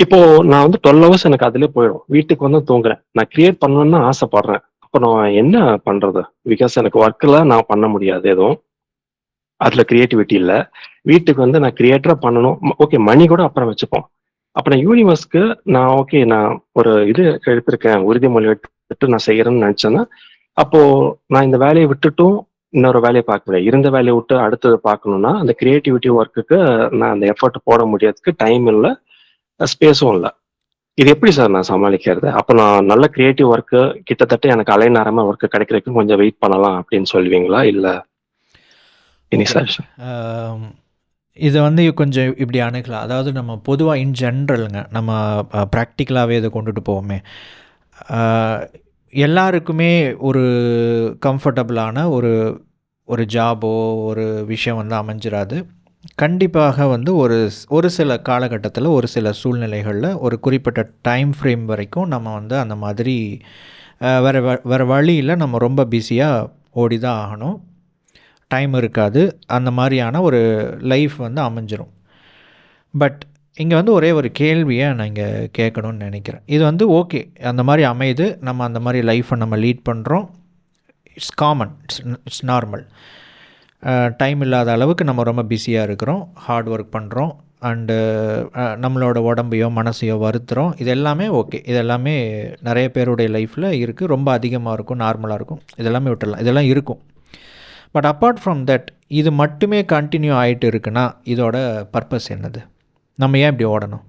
இப்போ நான் வந்து 12 ஹவர்ஸ் எனக்கு அதிலே போயிடும். வீட்டுக்கு வந்து தூங்குறேன். நான் கிரியேட் பண்ணணும்னு தான் ஆசைப்படுறேன். அப்ப நான் என்ன பண்றது? பிகாஸ் எனக்கு ஒர்க்ல நான் பண்ண முடியாது எதுவும். அதுல கிரியேட்டிவிட்டி இல்ல. வீட்டுக்கு வந்து நான் கிரியேட்டரா பண்ணணும். ஓகே மணி கூட அப்புறம் வச்சுப்போம். அப்ப நான் யூனிவர்ஸ்க்கு நான் ஓகே நான் ஒரு இது எடுத்திருக்கேன். உறுதிமொழி எடுத்துட்டு நான் செய்யறேன்னு நினைச்சேன்னா, அப்போ நான் இந்த வேலைய விட்டுட்டும் இன்னொரு வேலைய பார்க்க முடியாது. இருந்த வேலைய விட்டு அடுத்தது பார்க்கணும்னா, அந்த கிரியேட்டிவிட்டி ஒர்க்குக்கு நான் அந்த எஃபோர்ட் போட முடியறதுக்கு டைம் இல்ல, ஸ்பேஸும் இல்ல. இது எப்படி சார் நான் சமாளிக்கிறது? அப்ப நான் நல்ல கிரியேட்டிவ் ஒர்க்கு கிட்டத்தட்ட எனக்கு அலை நேரமா ஒர்க் கிடைக்கிறதுக்கு கொஞ்சம் வெயிட் பண்ணலாம் அப்படின்னு சொல்லுவீங்களா? இல்ல எனி ஓகே. சஜஷன்? இதை வந்து கொஞ்சம் இப்படி அணுகலாம். அதாவது நம்ம பொதுவாக இன் ஜென்ரலுங்க நம்ம ப்ராக்டிக்கலாகவே இதை கொண்டுட்டு போவோமே. எல்லாருக்குமே ஒரு கம்ஃபர்டபுளான ஒரு ஒரு ஜாபோ ஒரு விஷயம் வந்து அமைஞ்சிராது. கண்டிப்பாக வந்து ஒரு சில காலகட்டத்தில் ஒரு சில சூழ்நிலைகளில் ஒரு குறிப்பிட்ட டைம் ஃப்ரேம் வரைக்கும் நம்ம வந்து அந்த மாதிரி வேறு வழியில் நம்ம ரொம்ப பிஸியாக ஓடி தான் ஆகணும். டைம் இருக்காது. அந்த மாதிரியான ஒரு லைஃப் வந்து அமைஞ்சிரும். பட் இங்கே வந்து ஒரே ஒரு கேள்வியை நான் இங்கே கேட்கணும்னு நினைக்கிறேன். இது வந்து ஓகே அந்த மாதிரி அமையுது, நம்ம அந்த மாதிரி லைஃப்பை நம்ம லீட் பண்ணுறோம். It's common, it's normal. Time இல்லாத அளவுக்கு நம்ம ரொம்ப பிஸியாக இருக்கிறோம், ஹார்ட் ஒர்க் பண்ணுறோம், அண்டு நம்மளோட உடம்பையோ மனசையோ வருத்துகிறோம். இது எல்லாமே ஓகே, இது எல்லாமே நிறைய பேருடைய லைஃப்பில் இருக்குது. ரொம்ப அதிகமாக இருக்கும், நார்மலாக இருக்கும், இதெல்லாமே விட்டுடலாம், இதெல்லாம் இருக்கும். பட் அப்பார்ட் ஃப்ரம் தட் இது மட்டுமே கண்டினியூ ஆகிட்டு இருக்குன்னா இதோட பர்பஸ் என்னது? நம்ம ஏன் இப்படி ஓடணும்,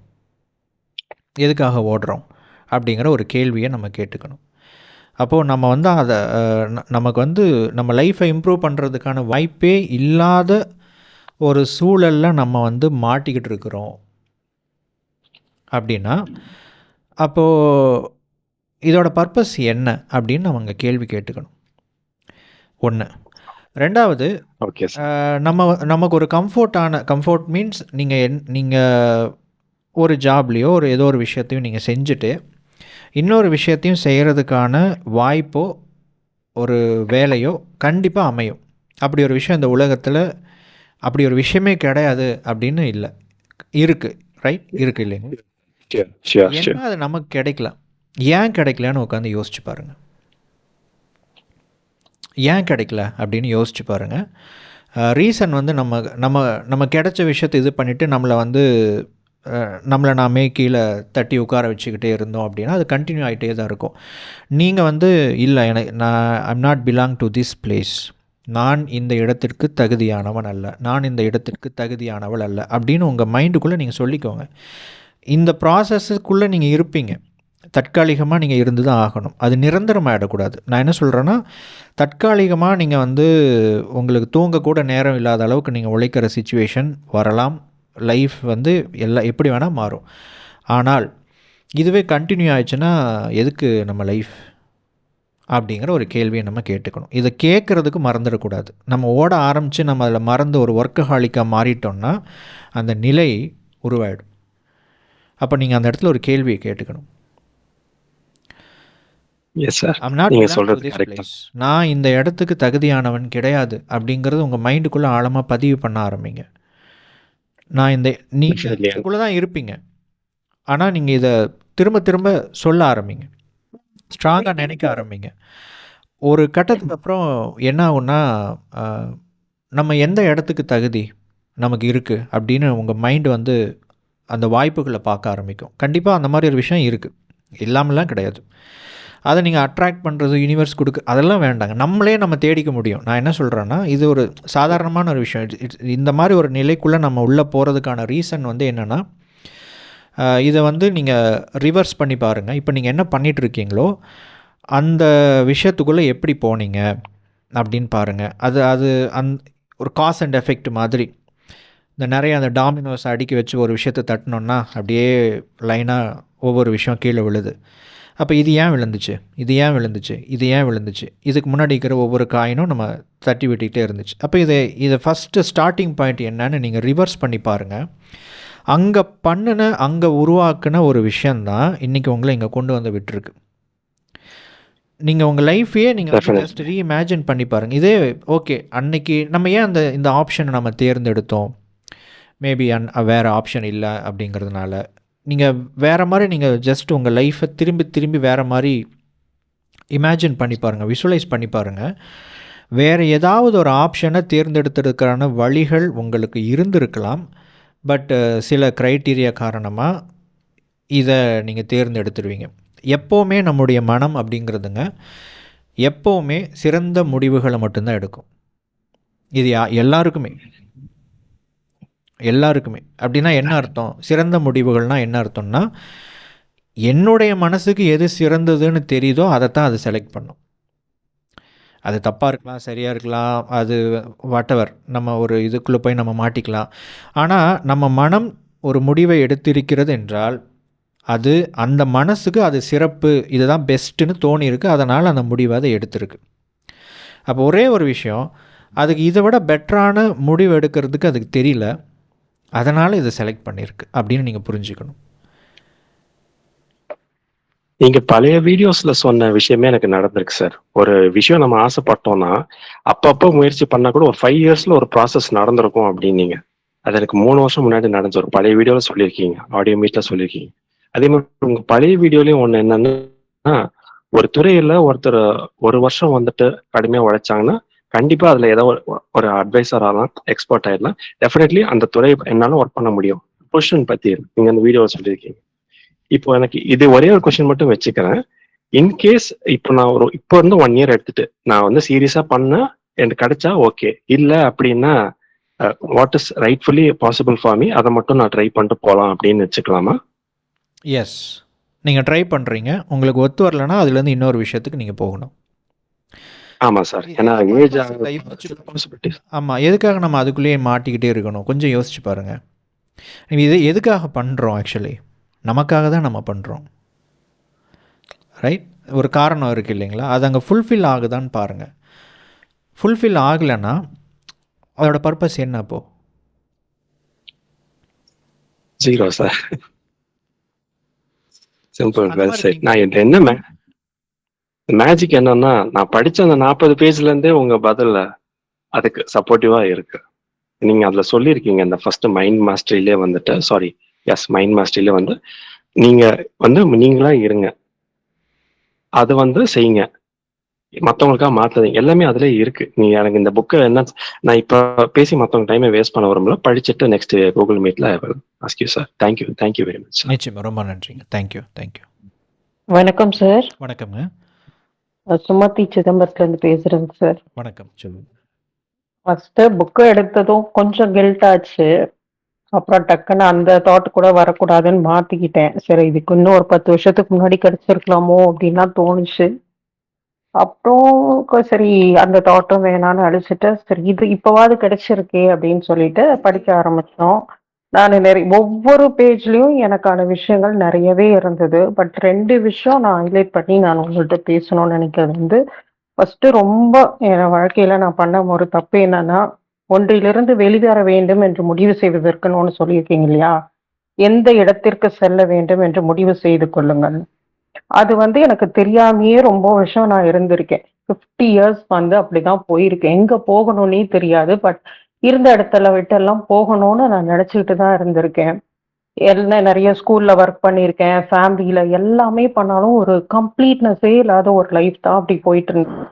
எதுக்காக ஓடுறோம் அப்படிங்கிற ஒரு கேள்வியை நம்ம கேட்டுக்கணும். அப்போது நம்ம வந்து அதை நமக்கு வந்து நம்ம லைஃப்பை இம்ப்ரூவ் பண்ணுறதுக்கான வாய்ப்பே இல்லாத ஒரு சூழலில் நம்ம வந்து மாட்டிக்கிட்டு இருக்கிறோம் அப்படின்னா அப்போது இதோட பர்பஸ் என்ன அப்படின்னு நம்ம அங்கே கேள்வி கேட்டுக்கணும். ஒன்று. ரெண்டாவது, ஓகே சார். நமக்கு ஒரு கம்ஃபோர்ட் மீன்ஸ் நீங்கள் ஒரு ஜாப்லேயோ ஒரு ஏதோ ஒரு விஷயத்தையும் நீங்கள் செஞ்சுட்டு இன்னொரு விஷயத்தையும் செய்கிறதுக்கான வாய்ப்போ ஒரு வேலையோ கண்டிப்பாக அமையும். அப்படி ஒரு விஷயம் இந்த உலகத்தில் அப்படி ஒரு விஷயமே கிடையாது அப்படின்னு இல்லை, இருக்குது. ரைட், இருக்குது இல்லைங்க? என்ன அது நமக்கு கிடைக்கலாம், ஏன் கிடைக்கலன்னு உட்காந்து யோசிச்சு பாருங்கள். ஏன் கிடைக்கல அப்படின்னு யோசிச்சு பாருங்கள். ரீசன் வந்து நம்ம நம்ம நம்ம கிடைச்ச விஷயத்தை இது பண்ணிவிட்டு நம்மளை நாமே கீழே தட்டி உட்கார வச்சுக்கிட்டே இருந்தோம் அப்படின்னா அது கண்டினியூ ஆகிட்டே தான் இருக்கும். நீங்கள் வந்து இல்லை I'm not belong to this place, நான் இந்த இடத்திற்கு தகுதியானவன் அல்ல, நான் இந்த இடத்திற்கு தகுதியானவள் அல்ல அப்படின்னு உங்கள் மைண்டுக்குள்ளே நீங்கள் சொல்லிக்கோங்க. இந்த ப்ராசஸுக்குள்ளே நீங்கள் இருப்பீங்க. தற்காலிகமாக நீங்கள் இருந்து தான் ஆகணும், அது நிரந்தரமாகிடக்கூடாது. நான் என்ன சொல்கிறேன்னா, தற்காலிகமாக நீங்கள் வந்து உங்களுக்கு தூங்கக்கூட நேரம் இல்லாத அளவுக்கு நீங்கள் உழைக்கிற சிச்சுவேஷன் வரலாம். லைஃப் வந்து எப்படி வேணால் மாறும். ஆனால் இதுவே கண்டினியூ ஆயிடுச்சுன்னா எதுக்கு நம்ம லைஃப் அப்படிங்கிற ஒரு கேள்வியை நம்ம கேட்டுக்கணும். இதை கேட்குறதுக்கு மறந்துடக்கூடாது. நம்ம ஓட ஆரம்பித்து நம்ம அதில் மறந்து ஒரு ஒர்க்கஹாலிக்காக மாறிட்டோம்னா அந்த நிலை உருவாயிடும். அப்போ நீங்கள் அந்த இடத்துல ஒரு கேள்வியை கேட்டுக்கணும். நான் இந்த இடத்துக்கு தகுதியானவன் கிடையாது அப்படிங்கிறது உங்கள் மைண்டுக்குள்ளே ஆழமாக பதிவு பண்ண ஆரம்பிங்க. நீங்களுக்குள்ளே தான் இருப்பீங்க, ஆனால் நீங்கள் இதை திரும்ப திரும்ப சொல்ல ஆரம்பிங்க, ஸ்ட்ராங்காக நினைக்க ஆரம்பிங்க. ஒரு கட்டத்துக்கு அப்புறம் என்ன ஆகுன்னா, நம்ம எந்த இடத்துக்கு தகுதி நமக்கு இருக்குது அப்படின்னு உங்கள் மைண்டு வந்து அந்த வாய்ப்புகளை பார்க்க ஆரம்பிக்கும். கண்டிப்பாக அந்த மாதிரி ஒரு விஷயம் இருக்குது, இல்லாமலாம் கிடையாது. அதை நீங்கள் அட்ராக்ட் பண்ணுறது, யூனிவர்ஸ் அதெல்லாம் வேண்டாங்க, நம்மளே நம்ம தேடிக்க முடியும். நான் என்ன சொல்கிறேன்னா, இது ஒரு சாதாரணமான ஒரு விஷயம். இந்த மாதிரி ஒரு நிலைக்குள்ளே நம்ம உள்ளே போகிறதுக்கான ரீசன் வந்து என்னென்னா, இதை வந்து நீங்கள் ரிவர்ஸ் பண்ணி பாருங்கள். இப்போ நீங்கள் என்ன பண்ணிகிட்ருக்கீங்களோ அந்த விஷயத்துக்குள்ளே எப்படி போனீங்க அப்படின்னு பாருங்கள். அது ஒரு காஸ் அண்ட் எஃபெக்ட் மாதிரி நிறைய அந்த டாமினோஸ் அடுக்கி வச்சு ஒரு விஷயத்தை தட்டினோன்னா அப்படியே லைனாக ஒவ்வொரு விஷயம் கீழே விழுது. அப்போ இது ஏன் விழுந்துச்சு, இது ஏன் விழுந்துச்சு, இது ஏன் விழுந்துச்சு, இதுக்கு முன்னாடி இருக்கிற ஒவ்வொரு காயினும் நம்ம தட்டி விட்டுக்கிட்டே இருந்துச்சு. அப்போ இதை ஃபஸ்ட்டு ஸ்டார்டிங் பாயிண்ட் என்னன்னு நீங்கள் ரிவர்ஸ் பண்ணி பாருங்கள். அங்கே உருவாக்குன ஒரு விஷயந்தான் இன்றைக்கி உங்களை இங்கே கொண்டு வந்து விட்டுருக்கு. நீங்கள் உங்கள் லைஃப்பையே நீங்கள் ஜஸ்ட் ரீஇமேஜின் பண்ணி பாருங்கள். இதே ஓகே, அன்னைக்கு நம்ம ஏன் இந்த ஆப்ஷனை நம்ம தேர்ந்தெடுத்தோம், மேபி வேறு ஆப்ஷன் இல்லை அப்படிங்கிறதுனால, நீங்கள் வேறு மாதிரி நீங்கள் ஜஸ்ட் உங்கள் லைஃப்பை திரும்பி திரும்பி வேறு மாதிரி இமேஜின் பண்ணி பாருங்கள், விஷுவலைஸ் பண்ணி பாருங்கள். வேறு ஏதாவது ஒரு ஆப்ஷனை தேர்ந்தெடுத்துறதுக்கான வழிகள் உங்களுக்கு இருந்திருக்கலாம். பட் சில க்ரைட்டீரியா காரணமாக இதை நீங்கள் தேர்ந்தெடுத்துடுவீங்க. எப்போவுமே நம்முடைய மனம் அப்படிங்கிறதுங்க எப்போவுமே சிறந்த முடிவுகளை மட்டும்தான் எடுக்கும். இது எல்லாருக்குமே அப்படின்னா என்ன அர்த்தம்? சிறந்த முடிவுகள்னால் என்ன அர்த்தம்னா, என்னுடைய மனசுக்கு எது சிறந்ததுன்னு தெரியுதோ அதைத்தான் அது செலக்ட் பண்ணும். அது தப்பாக இருக்கலாம், சரியாக இருக்கலாம், அது வாட்டவர், நம்ம ஒரு இதுக்குள்ளே போய் நம்ம மாட்டிக்கலாம். ஆனால் நம்ம மனம் ஒரு முடிவை எடுத்திருக்கிறது என்றால் அது அந்த மனசுக்கு அது சிறப்பு, இதுதான் பெஸ்ட்டுன்னு தோணியிருக்கு, அதனால் அந்த முடிவை அதை எடுத்திருக்கு. அப்போ ஒரே ஒரு விஷயம், அதுக்கு இதை விட பெட்டரான முடிவு எடுக்கிறதுக்கு அதுக்கு தெரியல, அதனால் இதை செலக்ட் பண்ணியிருக்கு அப்படின்னு நீங்கள் புரிஞ்சுக்கணும். நீங்க பழைய வீடியோஸ்ல சொன்ன விஷயமே எனக்கு நடந்திருக்கு சார். ஒரு விஷயம் நம்ம ஆசைப்பட்டோம்னா அப்பப்போ முயற்சி பண்ணா கூட ஒரு 5 இயர்ஸ்ல ஒரு ப்ராசஸ் நடந்திருக்கும் அப்படின்னீங்க. அது எனக்கு 3 வருஷம் முன்னாடி நடந்த ஒரு பழைய வீடியோல சொல்லியிருக்கீங்க, ஆடியோ மீட்ல சொல்லியிருக்கீங்க. அதே மாதிரி உங்க பழைய வீடியோலயும் ஒண்ணு என்னன்னா, ஒரு துறையில ஒருத்தர் 1 வருஷம் வந்துட்டு கடுமையா உழைச்சாங்கன்னா கண்டிப்பா அதுல ஏதோ ஒரு அட்வைசர் ஆகலாம், எக்ஸ்பர்ட் ஆயிடலாம். டெஃபினெட்லி அந்த துறை என்னாலும் ஒர்க் பண்ண முடியும். பொசிஷன் பத்தி நீங்க அந்த வீடியோல சொல்லியிருக்கீங்க. இப்போ எனக்கு இது ஒரே ஒரு கொஸ்டின் மட்டும் வச்சுக்கிறேன். இன்கேஸ் இப்போ நான் இப்போ இருந்து 1 இயர் எடுத்துட்டு நான் வந்து சீரியஸா பண்ண எனக்கு கிடைச்சா ஓகே, இல்ல அப்படின்னா what is rightfully possible for me, அதை மட்டும் நான் ட்ரை பண்ணிட்டு போகலாம் அப்படின்னு வச்சுக்கலாமா? எஸ், நீங்கள் ட்ரை பண்ணுறீங்க, உங்களுக்கு ஒத்து வரலன்னா அதுலேருந்து இன்னொரு விஷயத்துக்கு நீங்கள் போகணும். ஆமாம் சார், ஏன்னா ஏஜ் ஆமாம், எதுக்காக நம்ம அதுக்குள்ளேயே மாட்டிக்கிட்டே இருக்கணும்? கொஞ்சம் யோசிச்சு பாருங்கள். இது எதுக்காக பண்ணுறோம்? ஆக்சுவலி நமக்காக தான் நம்ம பண்ணுறோம், ரைட்? ஒரு காரணம் இருக்குது இல்லைங்களா? அது அங்கே ஃபுல்ஃபில் ஆகுதான்னு பாருங்கள். ஃபுல்ஃபில் ஆகலைன்னா அதோட பர்பஸ் என்ன? அப்போ zero sir. Simple, well set. நான் என்ன மேஜிக் என்னன்னா, நான் படிச்ச அந்த 40 பேஜ்ல இருந்தே உங்க பதில் அதுக்கு சப்போர்ட்டிவா இருக்கு. நீங்க அதுல சொல்லியிருக்கீங்க, இந்த ஃபர்ஸ்ட் மைண்ட் மாஸ்டரியிலே வந்துட்டு, சாரி எஸ், மைண்ட் மாஸ்டரியிலே வந்து நீங்க வந்து நீங்களா இருங்க, அது வந்து செய்யுங்க, மற்றவங்களுக்காக மாத்துறீங்க, எல்லாமே அதுல இருக்கு. நீங்க எனக்கு இந்த புக்கை என்ன, நான் இப்ப பேசி மற்றவங்க டைமை வேஸ்ட் பண்ண வரும்ல, படிச்சுட்டு நெக்ஸ்ட் கூகுள் மீட்ல ask you sir. Thank you very much. நிச்சயமா, ரொம்ப நன்றிங்க. தேங்க்யூ. வணக்கம் சார். வணக்கம்ங்க. சுமதி சிதம்பரத்துல இருந்து பேசுறேங்க சார். வணக்கம், சொல்லுங்க. ஃபர்ஸ்ட் புக்கு எடுத்ததும் கொஞ்சம் கில்ட் ஆச்சு. அப்புறம் டக்குன்னு அந்த தாட் கூட வரக்கூடாதுன்னு மாத்திக்கிட்டேன். சரி, இதுக்கு இன்னும் ஒரு 10 வருஷத்துக்கு முன்னாடி கிடைச்சிருக்கலாமோ அப்படின்லாம் தோணுச்சு. அப்புறம் சரி, அந்த தாட்டும் வேணான்னு அழிச்சிட்டு, சரி இது இப்பவாவது கிடைச்சிருக்கே அப்படின்னு சொல்லிட்டு படிக்க ஆரம்பிச்சோம். நான் ஒவ்வொரு பேஜ்லயும் எனக்கான விஷயங்கள் நிறையவே இருந்தது. பட் 2 விஷயம் நான் ஹைலைட் பண்ணி நான் உங்கள்கிட்ட பேசணும்னு நினைக்கிறது வந்து, ஃபர்ஸ்ட் ரொம்ப என் வாழ்க்கையில நான் பண்ண ஒரு தப்பு என்னன்னா, ஒன்றிலிருந்து வெளிவர வேண்டும் என்று முடிவு செய்வதற்குன்னு ஒண்ணு சொல்லியிருக்கீங்க இல்லையா? எந்த இடத்திற்கு செல்ல வேண்டும் என்று முடிவு செய்து கொள்ளுங்கள். அது வந்து எனக்கு தெரியாமயே ரொம்ப வருஷம் நான் இருந்திருக்கேன். 50 இயர்ஸ் வந்து அப்படிதான் போயிருக்கேன். எங்க போகணும்னே தெரியாது. பட் இருந்த இடத்துல விட்டெல்லாம் போகணும்னு நான் நினைச்சுக்கிட்டு தான் இருந்திருக்கேன். எல்லாம் நிறைய ஸ்கூல்ல ஒர்க் பண்ணியிருக்கேன். ஃபேமிலியில எல்லாமே பண்ணாலும் ஒரு கம்ப்ளீட்னஸே இல்லாத ஒரு லைஃப் தான் அப்படி போயிட்டு இருந்தது.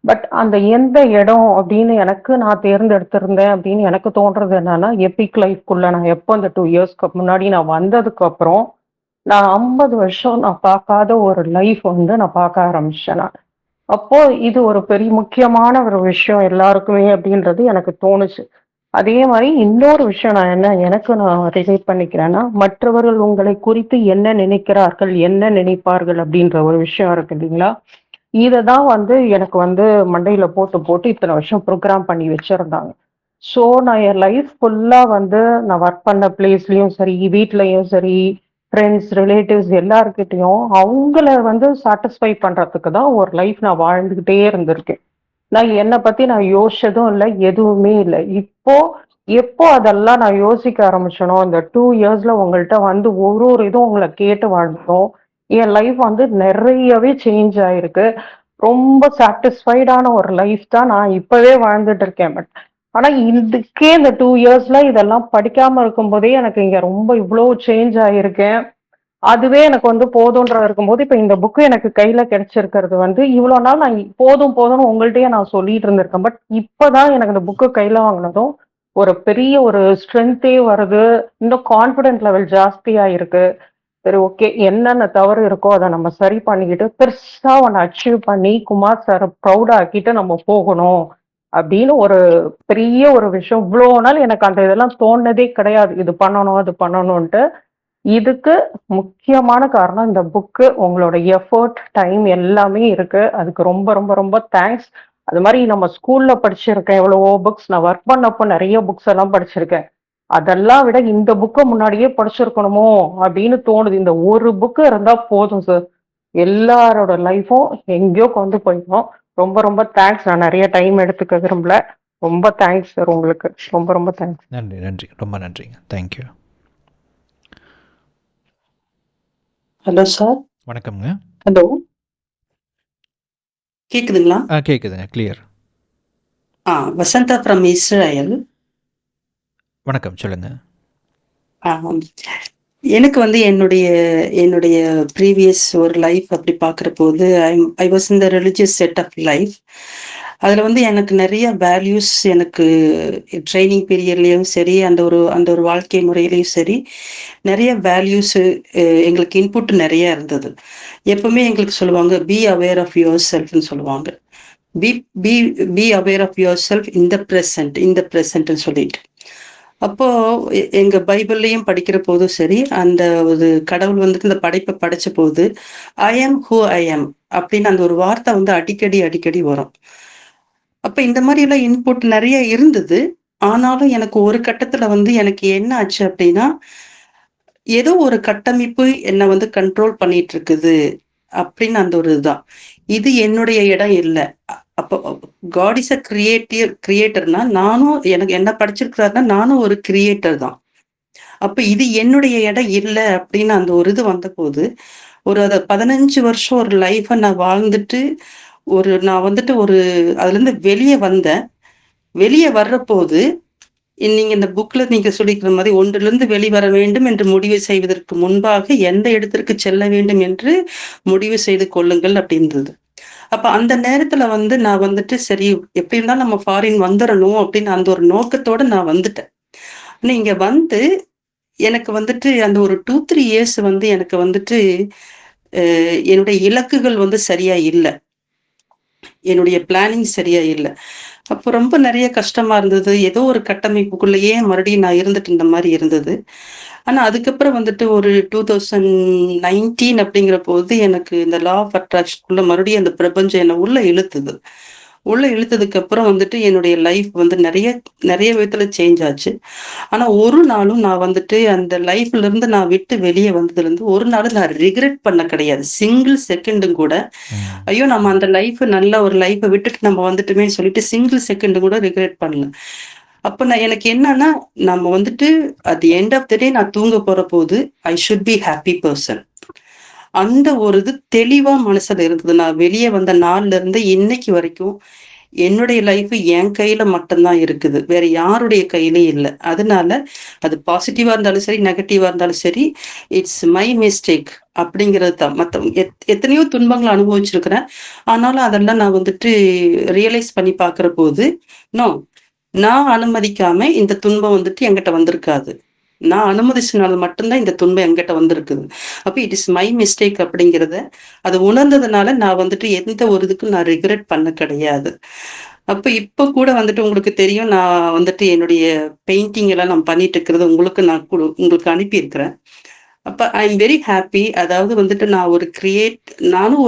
பட் அந்த எந்த இடம் அப்படின்னு எனக்கு நான் தேர்ந்தெடுத்திருந்தேன் அப்படின்னு எனக்கு தோன்றது என்னன்னா, எபிக் லைஃப்குள்ள நான் எப்போ அந்த 2 இயர்ஸ்க்கு முன்னாடி நான் வந்ததுக்கு அப்புறம் நான் 50 வருஷம் நான் பார்க்காத ஒரு லைஃப் வந்து நான் பார்க்க ஆரம்பிச்சேன் நான். அப்போ இது ஒரு பெரிய முக்கியமான ஒரு விஷயம் எல்லாருக்குமே அப்படின்றது எனக்கு தோணுச்சு. அதே மாதிரி இன்னொரு விஷயம் நான் ரிலேட் பண்ணிக்கிறேன்னா, மற்றவர்கள் உங்களை குறித்து என்ன நினைக்கிறார்கள், என்ன நினைப்பார்கள் அப்படின்ற ஒரு விஷயம் இருக்கு இல்லைங்களா? இததான் வந்து எனக்கு வந்து மண்டையில போட்டு போட்டு இத்தனை வருஷம் ப்ரோக்ராம் பண்ணி வச்சிருந்தாங்க. ஸோ நான் என் லைஃப் ஃபுல்லா வந்து நான் ஒர்க் பண்ண பிளேஸ்லயும் சரி, வீட்லயும் சரி, ஃப்ரெண்ட்ஸ், ரிலேட்டிவ்ஸ் எல்லார்கிட்டயும் அவங்கள வந்து சாட்டிஸ்ஃபை பண்றதுக்கு தான் ஒரு லைஃப் நான் வாழ்ந்துகிட்டே இருந்திருக்கேன். நான் என்னை பத்தி நான் யோசிச்சதும் இல்லை, எதுவுமே இல்லை. எப்போ அதெல்லாம் நான் யோசிக்க ஆரம்பிச்சனோ, இந்த 2 இயர்ஸ்ல உங்கள்கிட்ட வந்து ஒரு இதுவும் உங்களை கேட்டு வாழ்ந்தோம். என் லைஃப் வந்து நிறையவே சேஞ்ச் ஆயிருக்கு. ரொம்ப சாட்டிஸ்ஃபைடான ஒரு லைஃப் தான் நான் இப்பவே வாழ்ந்துட்டு இருக்கேன். பட் ஆனா இதுக்கே இந்த 2 இயர்ஸ்ல இதெல்லாம் படிக்காம இருக்கும்போதே எனக்கு இங்க ரொம்ப இவ்வளோ சேஞ்ச் ஆயிருக்கேன். அதுவே எனக்கு வந்து போதுன்ற இருக்கும்போது, இப்ப இந்த புக் எனக்கு கையில கிடைச்சிருக்கிறது வந்து, இவ்வளோ நாள் நான் போதும் போதும்னு உங்கள்ட்டயே நான் சொல்லிட்டு இருந்திருக்கேன். பட் இப்பதான் எனக்கு இந்த புக்க கையில வாங்குனதும், ஒரு பெரிய ஒரு ஸ்ட்ரென்த்தே வருது. இன்னும் கான்ஃபிடென்ட் லெவல் ஜாஸ்தியா இருக்கு. சரி, ஓகே. என்னென்ன தவறு இருக்கோ அத நம்ம சரி பண்ணிக்கிட்டு, பெருசா ஒண்ண அச்சீவ் பண்ணி, குமார் சார ப்ரவுட் ஆக்கிட்டு நம்ம போகணும். அப்படின்னு ஒரு பெரிய ஒரு விஷயம். இவ்ளோ நாள் எனக்கு அந்த இதெல்லாம் தோணுனதே கிடையாது. இது பண்ணணும், அது பண்ணணுன்ட்டு. இதுக்கு முக்கியமான காரணம் இந்த புக்கு. உங்களோட எஃபோர்ட், டைம் எல்லாமே இருக்கு. அதுக்கு ரொம்ப ரொம்ப ரொம்ப தேங்க்ஸ். அது மாரி நம்ம ஸ்கூல்ல படிச்சிருக்கேன் எவ்வளவோ புக்ஸ். நான் ஒர்க் பண்ணப்போ நெறைய புக்ஸ் எல்லாம் படிச்சிருக்கேன். அதெல்லாம் விட இந்த புக்க முன்னாடியே படிச்சிருக்கணுமோ அப்படின்னு தோணுது. இந்த ஒரு புக்கு இருந்தா போதும் சார். எல்லாரோட லைஃப்பும் எங்கேயோ கொண்டு போயிடும். ரொம்ப ரொம்ப தேங்க்ஸ். நான் நெறைய டைம் எடுத்துக்க விரும்பல. ரொம்ப தேங்க்ஸ் சார் உங்களுக்கு. ரொம்ப ரொம்ப தேங்க்ஸ். நன்றி, நன்றி. ரொம்ப நன்றிங்க. தேங்க்யூ. Hello sir. வணக்கம்ங்க. ஹலோ. கேக்குதுங்களா? கேட்குதுங்க. கிளியர். Vasantha from Israel. வணக்கம். சொல்லுங்க. ஆம். எனக்கு வந்து என்னுடைய என்னுடைய ப்ரீவியஸ் ஒரு லைஃப் அப்படி பார்க்குறபோது, I was in the religious set of life. அதில் வந்து எனக்கு நிறைய வேல்யூஸ், எனக்கு ட்ரைனிங் பீரியட்லேயும் சரி, அந்த ஒரு வாழ்க்கை முறையிலையும் சரி, நிறைய வேல்யூஸு எங்களுக்கு இன்புட் நிறைய இருந்தது. எப்பவுமே எங்களுக்கு சொல்லுவாங்க, பி அவேர் ஆஃப் யுவர் செல்ஃப்னு சொல்லுவாங்க. Be be be aware of your self இந்த ப்ரெசன்ட்னு சொல்லிட்டு. அப்போ எங்க பைபிள்லயும் படிக்கிற போதும் சரி, அந்த ஒரு கடவுள் வந்துட்டு இந்த படைப்பை படைச்ச போது, ஐ ஆம் ஹூ ஐ ஆம் அப்படின்னு அந்த ஒரு வார்த்தை வந்து அடிக்கடி அடிக்கடி வரும். அப்ப இந்த மாதிரி எல்லாம் இன்புட் நிறைய இருந்தது. ஆனாலும் எனக்கு ஒரு கட்டத்துல வந்து எனக்கு என்ன ஆச்சு அப்படின்னா, ஏதோ ஒரு கட்டமைப்பு என்னை வந்து கண்ட்ரோல் பண்ணிட்டு இருக்குது அப்படின்னு அந்த ஒரு இதுதான். இது என்னுடைய இடம் இல்லை. அப்போ காட் இஸ் அ கிரியேட்டர்னா, நானும் எனக்கு என்ன படிச்சிருக்கிறாருன்னா நானும் ஒரு கிரியேட்டர் தான். அப்ப இது என்னுடைய இடம் இல்லை அப்படின்னு அந்த ஒரு இது வந்த போது, ஒரு 15 வருஷம் ஒரு லைஃப நான் வாழ்ந்துட்டு, நான் வந்துட்டு அதுல இருந்து வெளியே வந்தேன். வெளியே வர்ற போது நீங்க இந்த புக்ல நீங்க சொல்லிக்கிற மாதிரி ஒன்றிலிருந்து வெளிவர வேண்டும் என்று முடிவு செய்வதற்கு முன்பாக எந்த இடத்திற்கு செல்ல வேண்டும் என்று முடிவு செய்து கொள்ளுங்கள் அப்படின்றது. அப்ப அந்த நேரத்துல வந்து நான் வந்துட்டு சரி, எப்படி இருந்தாலும் நம்ம ஃபாரின் வந்துடணும் அப்படின்னு அந்த ஒரு நோக்கத்தோட நான் வந்துட்டேன். ஆனா இங்க வந்து எனக்கு வந்துட்டு அந்த ஒரு 2-3 இயர்ஸ் வந்து எனக்கு வந்துட்டு என்னுடைய இலக்குகள் வந்து சரியா இல்லை. என்னுடைய பிளானிங் சரியா இல்லை. அப்போ ரொம்ப நிறைய கஷ்டமா இருந்தது. ஏதோ ஒரு கட்டமைப்புக்குள்ளேயே மறுபடியும் நான் இருந்துட்டு இருந்த மாதிரி இருந்தது. ஆனா அதுக்கப்புறம் வந்துட்டு ஒரு 2019 அப்படிங்கிற போது எனக்கு இந்த லா ஆஃப் அட்ராக்ஷனுக்குள்ள மறுபடியும் அந்த பிரபஞ்சம் என்னை உள்ள இழுத்துது. உள்ள இழுத்ததுக்கு அப்புறம் வந்துட்டு என்னுடைய லைஃப் வந்து நிறைய நிறைய விதத்துல சேஞ்ச் ஆச்சு. ஆனா ஒரு நாளும் நான் வந்துட்டு அந்த லைஃப்ல இருந்து நான் விட்டு வெளியே வந்ததுல இருந்து ஒரு நாளும் நான் ரிக்ரெட் பண்ண கிடையாது. சிங்கிள் செகண்டும் கூட ஐயோ நம்ம அந்த லைஃப் நல்ல ஒரு லைஃபை விட்டுட்டு நம்ம வந்துட்டுமே சொல்லிட்டு சிங்கிள் செகண்ட் கூட ரிக்ரெட் பண்ணல. அப்ப எனக்கு என்னன்னா, நம்ம வந்துட்டு at the end of the day நான் தூங்க போற போது I should be happy person. அந்த ஒரு இது தெளிவா மனசுல இருந்தது. நான் வெளியே வந்த நாள்ல இருந்து இன்னைக்கு வரைக்கும் என்னுடைய லைஃப் என் கையில மட்டும்தான் இருக்குது. வேற யாருடைய கையிலயும் இல்லை. அதனால அது பாசிட்டிவா இருந்தாலும் சரி, நெகட்டிவா இருந்தாலும் சரி, இட்ஸ் மை மிஸ்டேக் அப்படிங்கிறது தான். எத்தனையோ துன்பங்களை அனுபவிச்சிருக்கிறேன். ஆனாலும் அதெல்லாம் நான் வந்துட்டு ரியலைஸ் பண்ணி பார்க்கிற போது, நோ, நான் அனுமதிக்காம இந்த துன்பம் வந்துட்டு என்கிட்ட வந்திருக்காது. நான் அனுமதிச்சனால மட்டும்தான் இந்த துன்பம் என்கிட்ட வந்திருக்குது. அப்ப இட் இஸ் மை மிஸ்டேக் அப்படிங்கிறத அதை உணர்ந்ததுனால நான் வந்துட்டு எந்த ஒரு இதுக்கும் நான் ரிக்ரெட் பண்ண கிடையாது. அப்ப இப்ப கூட வந்துட்டு உங்களுக்கு தெரியும், நான் வந்துட்டு என்னுடைய பெயிண்டிங் எல்லாம் நான் பண்ணிட்டு இருக்கிறது உங்களுக்கு அனுப்பியிருக்கிறேன். அப்ப ஐ எம் வெரி ஹாப்பி. அதாவது வந்துட்டு நானும்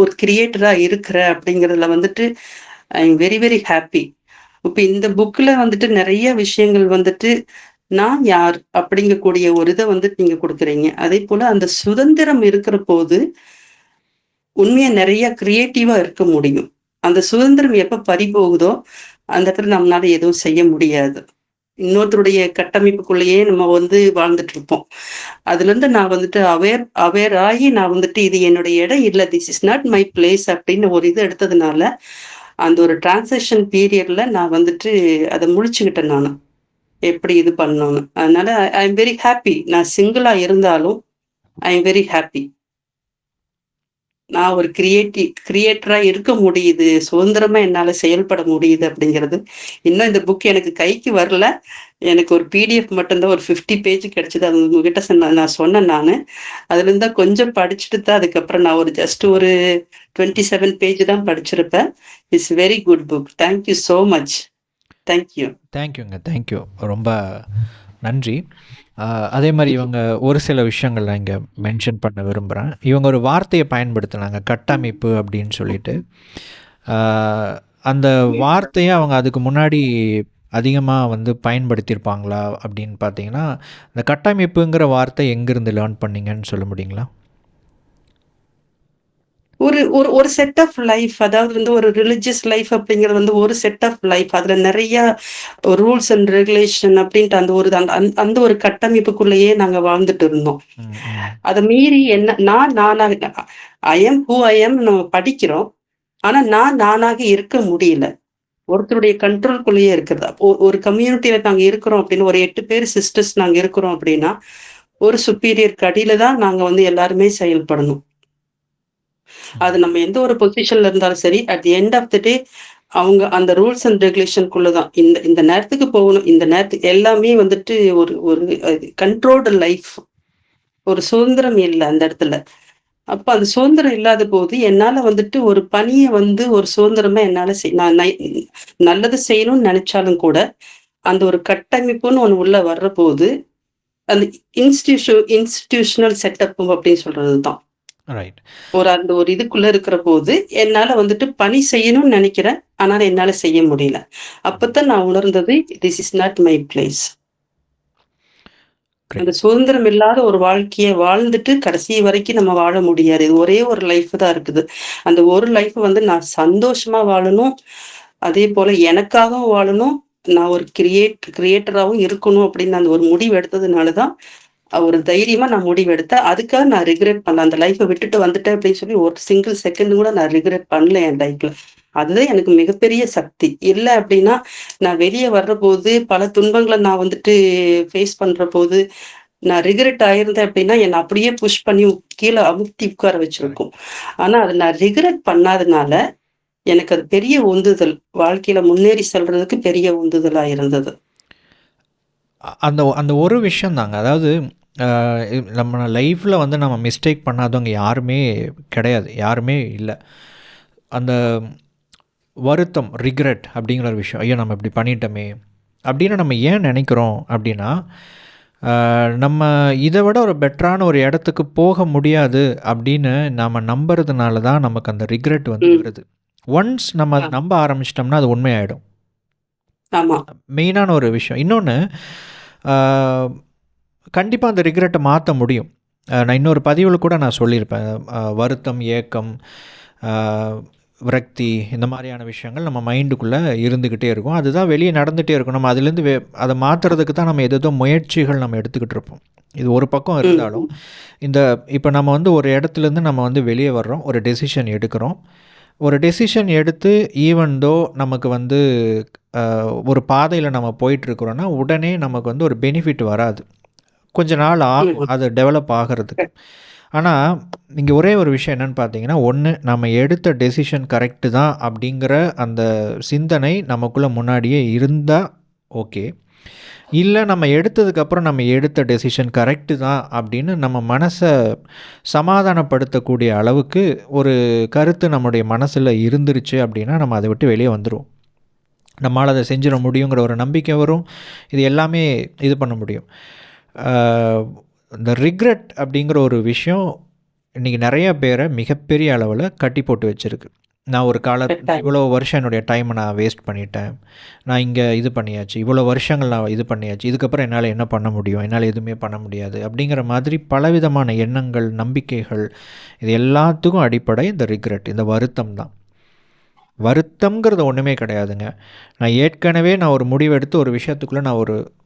ஒரு கிரியேட்டரா இருக்கிறேன் அப்படிங்கிறதுல வந்துட்டு I am very very happy. இப்ப இந்த புக்ல வந்துட்டு நிறைய விஷயங்கள் வந்துட்டு நான் யார் அப்படிங்கக்கூடிய ஒரு இதை வந்துட்டு நீங்க கொடுக்குறீங்க. அதே போல அந்த சுதந்திரம் இருக்கிற போது உண்மையா நிறைய கிரியேட்டிவா இருக்க முடியும். அந்த சுதந்திரம் எப்ப பறி போகுதோ அந்த இடத்துல நம்மளால எதுவும் செய்ய முடியாது. இன்னொருத்தருடைய கட்டமைப்புக்குள்ளேயே நம்ம வந்து வாழ்ந்துட்டு இருப்போம். அதுல இருந்து நான் வந்துட்டு அவேர் ஆகி நான் வந்துட்டு இது என்னுடைய இடம் இல்லை, this is not my place அப்படின்னு ஒரு இது எடுத்ததுனால அந்த ஒரு டிரான்சாக்ஷன் பீரியட்ல நான் வந்துட்டு அதை முழிச்சுக்கிட்டேன் நான் எப்படி இது பண்ணணும்னு. அதனால ஐ எம் வெரி ஹாப்பி. நான் சிங்கிளா இருந்தாலும் ஐ எம் வெரி ஹாப்பி. நான் ஒரு கிரியேட்டரா இருக்க முடியுது, சுதந்திரமா என்னால செயல்பட முடியுது அப்படிங்கிறது. இன்னும் இந்த புக் எனக்கு கைக்கு வரல. எனக்கு ஒரு பிடிஎஃப் மட்டும்தான் ஒரு 50 பேஜ் கிடைச்சது. அது உங்ககிட்ட நான் சொன்னேன் நானு. அதுல இருந்தா கொஞ்சம் படிச்சுட்டு தான் அதுக்கப்புறம் நான் ஒரு ஜஸ்ட் ஒரு 27 பேஜ் தான் படிச்சிருப்பேன். It's very good book. Thank you so much. Thank you. தேங்க்யூங்க, தேங்க்யூ. ரொம்ப நன்றி. அதே மாதிரி இவங்க ஒரு சில விஷயங்கள் நான் இங்கே மென்ஷன் பண்ண விரும்புகிறேன். இவங்க ஒரு வார்த்தையை பயன்படுத்தினாங்க, கட்டமைப்பு அப்படின்னு சொல்லிட்டு. அந்த வார்த்தையை அவங்க அதுக்கு முன்னாடி அதிகமாக வந்து பயன்படுத்தியிருப்பாங்களா அப்படின்னு பார்த்தீங்கன்னா, இந்த கட்டமைப்புங்கிற வார்த்தை எங்கேருந்து லேர்ன் பண்ணீங்கன்னு சொல்ல முடியுங்களா? ஒரு ஒரு ஒரு செட் ஆஃப் லைஃப், அதாவது வந்து ஒரு ரிலிஜியஸ் லைஃப் அப்படிங்கிறது வந்து ஒரு செட் ஆஃப் லைஃப். அதுல நிறைய ரூல்ஸ் அண்ட் ரெகுலேஷன் அப்படின்ட்டு அந்த ஒரு அந்த ஒரு கட்டமைப்புக்குள்ளேயே நாங்க வாழ்ந்துட்டு இருந்தோம். அதை மீறி என்ன நானாக I am who I am நம்ம படிக்கிறோம். ஆனா நானாக இருக்க முடியல. ஒருத்தருடைய கண்ட்ரோல்குள்ளேயே இருக்கிறது. ஒரு கம்யூனிட்டியில நாங்க இருக்கிறோம் அப்படின்னு ஒரு 8 பேர் சிஸ்டர்ஸ் நாங்க இருக்கிறோம் அப்படின்னா ஒரு சுப்பீரியர் கடியில தான் நாங்க வந்து எல்லாருமே செயல்படணும். அது நம்ம எந்த ஒரு பொசிஷன்ல இருந்தாலும் சரி, at the end of the day அவங்க அந்த ரூல்ஸ் அண்ட் ரெகுலேஷனுக்குள்ளதான் இந்த நேரத்துக்கு போகணும், இந்த நேரத்துக்கு எல்லாமே வந்துட்டு ஒரு ஒரு கண்ட்ரோல்டு லைஃப். ஒரு சுதந்திரம் இல்லை அந்த இடத்துல. அப்ப அந்த சுதந்திரம் இல்லாத போது என்னால வந்துட்டு ஒரு பணியை வந்து ஒரு சுதந்திரமா என்னால நான் நல்லது செய்யணும்னு நினைச்சாலும் கூட அந்த ஒரு கட்டமைப்புன்னு ஒண்ணு உள்ள வர்ற போது அந்த இன்ஸ்டிடியூஷனல் செட்டப் அப்படின்னு சொல்றதுதான். ரைட். அந்த ஒரு இதுக்குள்ள இருக்கிற போது என்னால வந்துட்டு பணி செய்யணும்னு நினைக்கிறேன், ஆனாலும் என்னால செய்ய முடியல. அப்பதான் நான் உணர்ந்தது, this is not my place. அந்த சுதந்திரம் இல்லாத ஒரு வாழ்க்கையை வாழ்ந்துட்டு கடைசி வரைக்கும் நம்ம வாழ முடியாது. இது ஒரே ஒரு லைஃப் தான் இருக்குது. அந்த ஒரு லைஃப் வந்து நான் சந்தோஷமா வாழணும், அதே போல எனக்காகவும் வாழணும், நான் ஒரு கிரியேட்டராகவும் இருக்கணும் அப்படின்னு அந்த ஒரு முடிவு எடுத்ததுனாலதான் ஒரு தைரியமா நான் முடிவு எடுத்தேன். அதுக்காக நான் ரிக்ரெட் பண்ணல. அந்த லைஃப்பை விட்டுட்டு வந்துட்டேன் அப்படின்னு சொல்லி ஒரு சிங்கிள் செகண்ட் கூட நான் ரிக்ரெட் பண்ணல என் லைஃப்ல. அதுதான் எனக்கு மிகப்பெரிய சக்தி. இல்லை அப்படின்னா நான் வெளியே வர்ற போது பல துன்பங்களை நான் வந்துட்டு ஃபேஸ் பண்ற போது நான் ரிக்ரெட் ஆயிருந்தேன் அப்படின்னா என்னை அப்படியே புஷ் பண்ணி கீழே அமுத்தி உட்கார வச்சிருக்கும். ஆனா அதை நான் ரிக்ரெட் பண்ணாதனால எனக்கு அது பெரிய உந்துதல், வாழ்க்கையில முன்னேறி செல்றதுக்கு பெரிய உந்துதலா இருந்தது. அந்த அந்த ஒரு விஷயம் தாங்க. அதாவது நம்ம லைஃப்பில் வந்து நம்ம மிஸ்டேக் பண்ணாதவங்க யாருமே கிடையாது, யாருமே இல்லை. அந்த வருத்தம், ரிக்ரெட் அப்படிங்கிற ஒரு விஷயம், ஐயோ நம்ம இப்படி பண்ணிட்டோமே அப்படின்னு நம்ம ஏன் நினைக்கிறோம் அப்படின்னா, நம்ம இதை விட ஒரு பெட்டரான ஒரு இடத்துக்கு போக முடியாது அப்படின்னு நம்ம நம்புறதுனால தான் நமக்கு அந்த ரிக்ரெட் வந்து வருது. ஒன்ஸ் நம்ம அதை நம்ப ஆரம்பிச்சிட்டோம்னா அது உண்மையாயிடும். மெயினான ஒரு விஷயம். இன்னொன்று, கண்டிப்பாக அந்த ரிக்ரெட்டை மாற்ற முடியும். நான் இன்னொரு பதிவில் கூட நான் சொல்லியிருப்பேன், வருத்தம், ஏக்கம், விரக்தி, இந்த மாதிரியான விஷயங்கள் நம்ம மைண்டுக்குள்ளே இருந்துக்கிட்டே இருக்கும். அதுதான் வெளியே நடந்துகிட்டே இருக்கும். நம்ம அதுலேருந்து அதை மாற்றுறதுக்கு தான் நம்ம எதோ முயற்சிகள் நம்ம எடுத்துக்கிட்டு இருப்போம். இது ஒரு பக்கம் இருந்தாலும், இப்போ நம்ம வந்து ஒரு இடத்துலேருந்து நம்ம வந்து வெளியே வர்றோம், ஒரு டெசிஷன் எடுக்கிறோம். ஒரு டெசிஷன் எடுத்து ஈவன் தோ நமக்கு வந்து ஒரு பாதையில் நம்ம போயிட்டுருக்குறோன்னா உடனே நமக்கு வந்து ஒரு பெனிஃபிட் வராது, கொஞ்ச நாள் ஆகும் அது டெவலப் ஆகிறதுக்கு. ஆனால் இங்கே ஒரே ஒரு விஷயம் என்னென்னு பார்த்தீங்கன்னா, ஒன்று, நம்ம எடுத்த டெசிஷன் கரெக்டு தான் அப்படிங்கிற அந்த சிந்தனை நமக்குள்ளே முன்னாடியே இருந்தால் ஓகே. இல்லை நம்ம எடுத்ததுக்கப்புறம் நம்ம எடுத்த டெசிஷன் கரெக்டு தான் அப்படின்னு நம்ம மனசை சமாதானப்படுத்தக்கூடிய அளவுக்கு ஒரு கருத்து நம்முடைய மனசில் இருந்துருச்சு அப்படின்னா நம்ம அதை விட்டு வெளியே வந்துடுவோம். நம்மளால் அதை செஞ்சிட முடியுங்கிற ஒரு நம்பிக்கை வரும். இது எல்லாமே இது பண்ண முடியும். இந்த ரிக்ரெட் அப்படிங்கிற ஒரு விஷயம் இன்றைக்கி நிறைய பேரை மிகப்பெரிய அளவில் கட்டி போட்டு வச்சுருக்கு. நான் ஒரு இவ்வளோ வருஷம் என்னுடைய டைமை நான் வேஸ்ட் பண்ணிட்டேன், நான் இங்கே இது பண்ணியாச்சு, இவ்வளோ வருஷங்கள் நான் இது பண்ணியாச்சு, இதுக்கப்புறம் என்னால் என்ன பண்ண முடியும், என்னால் எதுவுமே பண்ண முடியாது அப்படிங்கிற மாதிரி பலவிதமான எண்ணங்கள், நம்பிக்கைகள், இது எல்லாத்துக்கும் அடிப்படை இந்த ரிக்ரெட், இந்த வருத்தம் தான். வருத்தம்ங்கிறது ஒன்றுமே கிடையாதுங்க. நான் ஏற்கனவே ஒரு முடிவெடுத்து ஒரு விஷயத்துக்குள்ளே நான்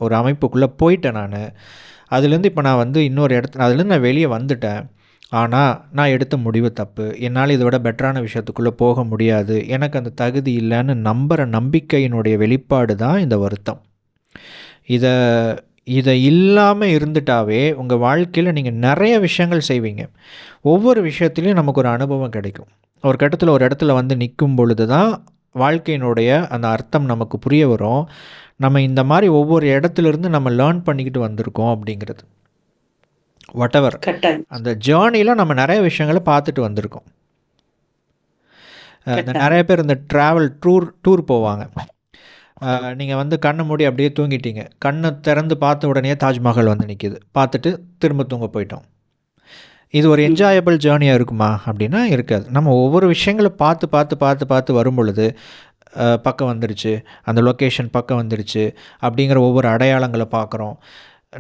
ஒரு அமைப்புக்குள்ளே போயிட்டேன். அதுலேருந்து இப்போ நான் வந்து இன்னொரு அதுலேருந்து நான் வெளியே வந்துட்டேன். ஆனால் நான் எடுத்த முடிவு தப்பு, என்னால் இதை விட பெட்டரான விஷயத்துக்குள்ளே போக முடியாது, எனக்கு அந்த தகுதி இல்லைன்னு நம்புகிற நம்பிக்கையினுடைய வெளிப்பாடு தான் இந்த வருத்தம். இதை இல்லாமல் இருந்துட்டாவே உங்கள் வாழ்க்கையில் நீங்கள் நிறைய விஷயங்கள் செய்வீங்க. ஒவ்வொரு விஷயத்துலையும் நமக்கு ஒரு அனுபவம் கிடைக்கும். ஒரு கட்டத்தில் ஒரு இடத்துல வந்து நிற்கும் பொழுது தான் வாழ்க்கையினுடைய அந்த அர்த்தம் நமக்கு புரிய வரும். நம்ம இந்த மாதிரி ஒவ்வொரு இடத்துலேருந்து நம்ம லேர்ன் பண்ணிக்கிட்டு வந்திருக்கோம் அப்படிங்கிறது. வாட்டெவர் கட்டாயம் அந்த ஜேர்னியில் நம்ம நிறைய விஷயங்களை பார்த்துட்டு வந்திருக்கோம். இந்த கட்டாயம் நிறைய பேர் இந்த டூர் போவாங்க. நீங்கள் வந்து கண்ணை மூடி அப்படியே தூங்கிட்டீங்க. கண்ணை திறந்து பார்த்த உடனே தாஜ்மஹால் வந்து நிற்கிது. பார்த்துட்டு திரும்ப தூங்க போயிட்டோம். இது ஒரு என்ஜாயபிள் ஜேர்னியாக இருக்குமா அப்படின்னா இருக்காது. நம்ம ஒவ்வொரு விஷயங்களை பார்த்து பார்த்து பார்த்து பார்த்து வரும் பொழுது பக்கம் வந்துருச்சு, அந்த லொக்கேஷன் பக்கம் வந்துருச்சு அப்படிங்கிற ஒவ்வொரு அடையாளங்களை பார்க்குறோம்.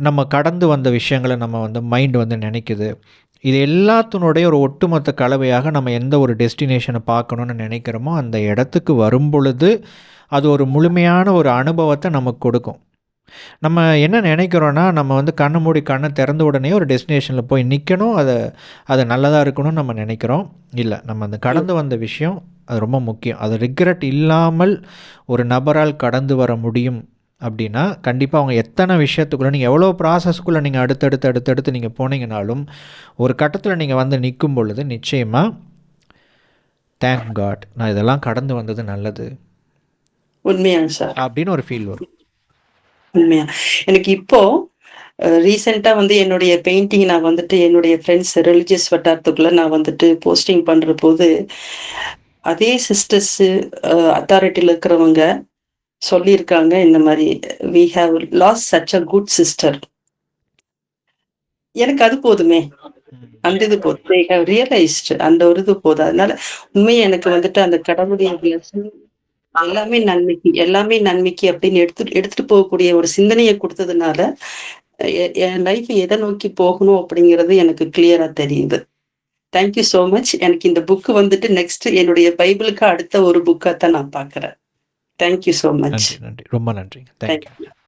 நம்ம கடந்து வந்த விஷயங்களை நம்ம வந்து மைண்டு வந்து நினைக்குது. இது எல்லாத்தினுடைய ஒரு ஒட்டுமொத்த கலவையாக நம்ம எந்த ஒரு டெஸ்டினேஷனை பார்க்கணுன்னு நினைக்கிறோமோ அந்த இடத்துக்கு வரும் பொழுது அது ஒரு முழுமையான ஒரு அனுபவத்தை நமக்கு கொடுக்கும். நம்ம என்ன நினைக்கிறோன்னா, நம்ம வந்து கண்ணை மூடி கண்ணை திறந்த உடனே ஒரு டெஸ்டினேஷனில் போய் நிற்கணும், அது நல்லதாக இருக்கணும்னு நம்ம நினைக்கிறோம். இல்லை, நம்ம அந்த கடந்து வந்த விஷயம் அது ரொம்ப முக்கியம். அது ரிக்ரெட் இல்லாமல் ஒரு நபரால் கடந்து வர முடியும் அப்படின்னா கண்டிப்பாக அவங்க எத்தனை விஷயத்துக்குள்ளே நீங்கள் எவ்வளோ ப்ராசஸ்க்குள்ளே நீங்கள் அடுத்தடுத்து நீங்கள் போனீங்கனாலும் ஒரு கட்டத்தில் நீங்கள் வந்து நிற்கும் பொழுது நிச்சயமாக தேங்க் காட் நான் இதெல்லாம் கடந்து வந்தது நல்லது உண்மையாங்க சார், அப்படின்னு ஒரு ஃபீல் வரும். உண்மையா. எனக்கு இப்போ ரீசெண்டா வந்து என்னுடைய பெயிண்டிங் நான் வந்துட்டு என்னுடைய ஃப்ரெண்ட்ஸ் ரிலிஜியஸ் வட்டாரத்துக்குள்ள நான் வந்துட்டு போஸ்டிங் பண்ற போது அதே சிஸ்டர்ஸ் அத்தாரிட்டியில் இருக்கிறவங்க சொல்லியிருக்காங்க, இந்த மாதிரி we have lost such a good sister. எனக்கு அது போதுமே, அந்த இது போதும். they have realized அந்த ஒரு இது போதும். அதனால உண்மையை எனக்கு வந்துட்டு அந்த கடவுளுடைய blessing எல்லாமே நன்மைக்கு அப்படின்னு எடுத்துட்டு போகக்கூடிய ஒரு சிந்தனையை கொடுத்ததுனால என் லைஃப் எதை நோக்கி போகணும் அப்படிங்கிறது எனக்கு கிளியரா தெரியுது. Thank you so much. எனக்கு இந்த புக்கு வந்துட்டு நெக்ஸ்ட் என்னுடைய பைபிளுக்கு அடுத்த ஒரு புக்கா தான் நான் பாக்குறேன். Thank you so much. நன்றி, ரொம்ப நன்றி. தேங்க்யூ.